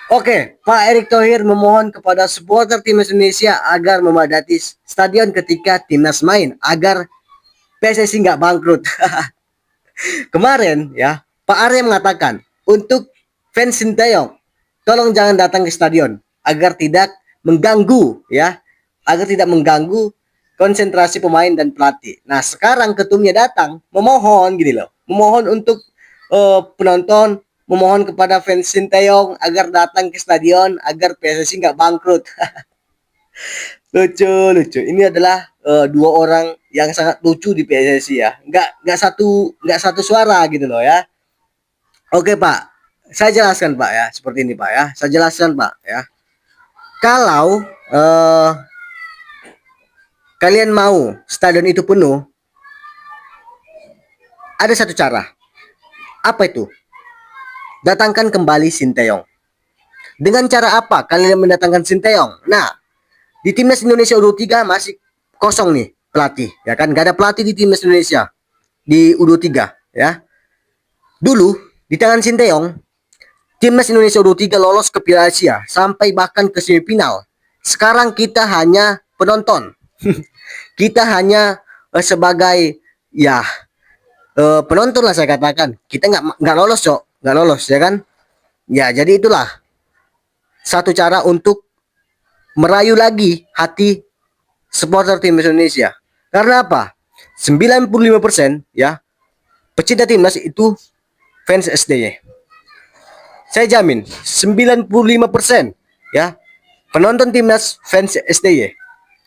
Oke, Pak Erick Thohir memohon kepada supporter timnas Indonesia agar memadati stadion ketika timnas main agar PSSI nggak bangkrut. Kemarin ya, Pak Arya mengatakan untuk fans Sinteyong, tolong jangan datang ke stadion agar tidak mengganggu ya, agar tidak mengganggu konsentrasi pemain dan pelatih. Nah, sekarang ketumnya datang memohon gini loh, memohon untuk penonton, memohon kepada fans Sinteyong agar datang ke stadion agar PSSI nggak bangkrut. Lucu, lucu. Ini adalah dua orang yang sangat lucu di PSSI ya. Nggak satu suara gitu loh ya. Oke Pak, saya jelaskan Pak ya, seperti ini Pak ya. Saya jelaskan Pak ya. Kalau kalian mau stadion itu penuh, ada satu cara. Apa itu? Datangkan kembali Sinteyong. Dengan cara apa kalian mendatangkan Sinteyong? Nah, di timnas Indonesia U23 masih kosong nih pelatih, ya kan? Gak ada pelatih di timnas Indonesia di U23 ya. Dulu di tangan Sinteyong, timnas Indonesia U23 lolos ke Piala Asia sampai bahkan ke semifinal. Sekarang kita hanya penonton. Kita hanya sebagai ya penonton lah saya katakan. Kita nggak lolos cok, nggak lolos ya kan? Ya jadi itulah satu cara untuk merayu lagi hati supporter tim Indonesia. Karena apa? 95% ya pecinta timnas itu fans SDY. Saya jamin 95% ya penonton timnas fans SDY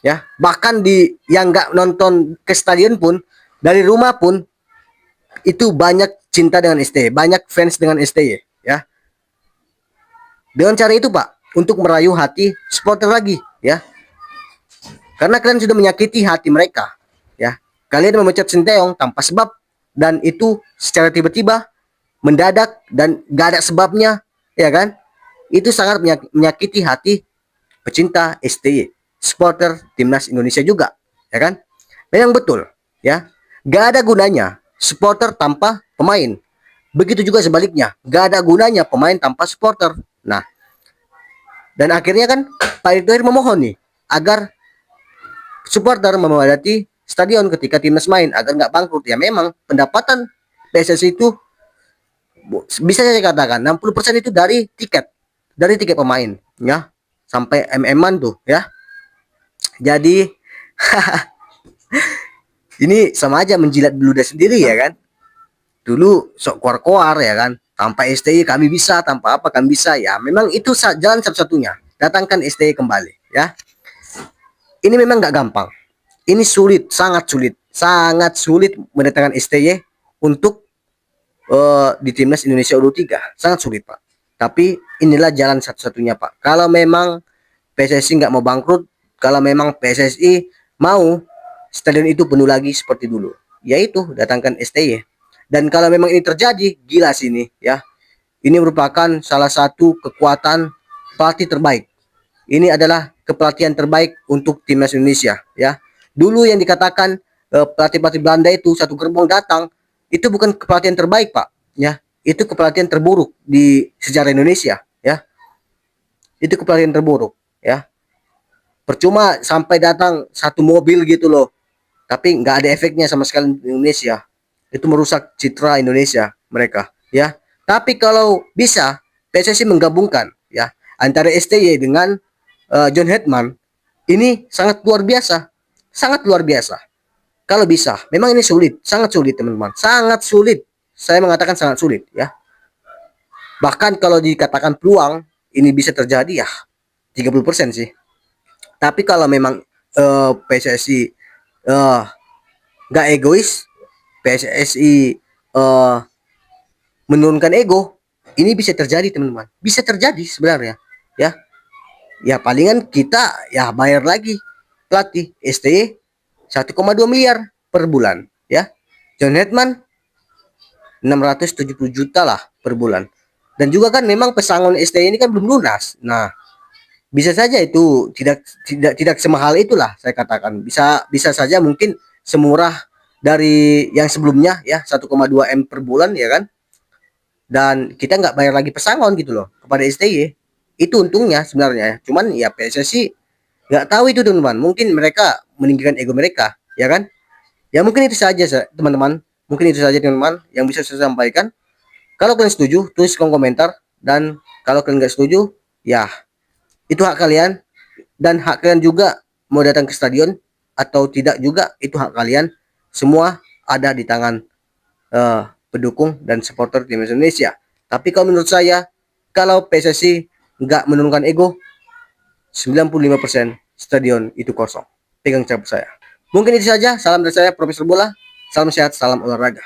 ya. Bahkan di yang nggak nonton ke stadion pun dari rumah pun itu banyak cinta dengan STY, banyak fans dengan STY ya. Dengan cara itu Pak, untuk merayu hati supporter lagi ya. Karena kalian sudah menyakiti hati mereka ya. Kalian memecat Sinteyong tanpa sebab dan itu secara tiba-tiba, mendadak dan gak ada sebabnya ya kan. Itu sangat menyakiti hati pecinta STY, supporter timnas Indonesia juga ya kan. Memang betul ya. Gak ada gunanya supporter tanpa pemain. Begitu juga sebaliknya, gak ada gunanya pemain tanpa supporter. Nah, dan akhirnya kan Pak Erick Thohir memohon nih agar supporter memadati stadion ketika timnas main agar nggak bangkrut. Ya memang pendapatan PSSI itu bisa saya katakan 60% itu dari tiket pemain ya, sampai MM-an tuh ya. Jadi ini sama aja menjilat beluda sendiri ya kan. Dulu sok kuar-kuar ya kan, tanpa STY kami bisa, tanpa apa kami bisa. Ya memang itu jalan satu-satunya, datangkan STY kembali ya. Ini memang nggak gampang, ini sulit, sangat sulit mendatangkan STY untuk di timnas Indonesia U23, sangat sulit Pak. Tapi inilah jalan satu-satunya Pak. Kalau memang PSSI nggak mau bangkrut, kalau memang PSSI mau stadion itu penuh lagi seperti dulu, yaitu datangkan STY. Dan kalau memang ini terjadi, gila sih ini ya. Ini merupakan salah satu kekuatan pelatih terbaik. Ini adalah kepelatihan terbaik untuk timnas Indonesia ya. Dulu yang dikatakan pelatih-pelatih Belanda itu satu gerbong datang, itu bukan kepelatihan terbaik Pak ya. Itu kepelatihan terburuk di sejarah Indonesia ya. Itu kepelatihan terburuk ya. Percuma sampai datang satu mobil gitu loh, tapi nggak ada efeknya sama sekali di Indonesia. Itu merusak citra Indonesia mereka ya. Tapi kalau bisa PSSI menggabungkan ya antara STY dengan John Hetman, ini sangat luar biasa, sangat luar biasa. Kalau bisa, memang ini sulit, sangat sulit teman-teman, sangat sulit. Saya mengatakan sangat sulit ya. Bahkan kalau dikatakan peluang ini bisa terjadi ya 30% sih. Tapi kalau memang PSSI nggak egois, PSSI menurunkan ego, ini bisa terjadi teman-teman, bisa terjadi sebenarnya ya. Ya palingan kita ya bayar lagi pelatih STY 1,2 miliar per bulan ya. John Hetman 670 juta lah per bulan. Dan juga kan memang pesangon STY ini kan belum lunas. Nah, bisa saja itu tidak semahal itulah saya katakan. Bisa saja mungkin semurah dari yang sebelumnya ya 1,2 M per bulan ya kan. Dan kita nggak bayar lagi pesangon gitu loh kepada STY. Itu untungnya sebenarnya. Cuman ya PSSI nggak tahu itu teman-teman. Mungkin mereka meninggikan ego mereka, ya kan? Ya mungkin itu saja teman-teman. Mungkin itu saja teman-teman yang bisa saya sampaikan. Kalau kalian setuju, tulis kolom komentar. Dan kalau kalian nggak setuju, ya itu hak kalian. Dan hak kalian juga mau datang ke stadion atau tidak juga, itu hak kalian. Semua ada di tangan pendukung dan supporter timnas Indonesia. Tapi kalau menurut saya, kalau PSSI nggak menurunkan ego, 95% stadion itu kosong. Pegang cap saya. Mungkin itu saja. Salam dari saya, Profesor Bola. Salam sehat, salam olahraga.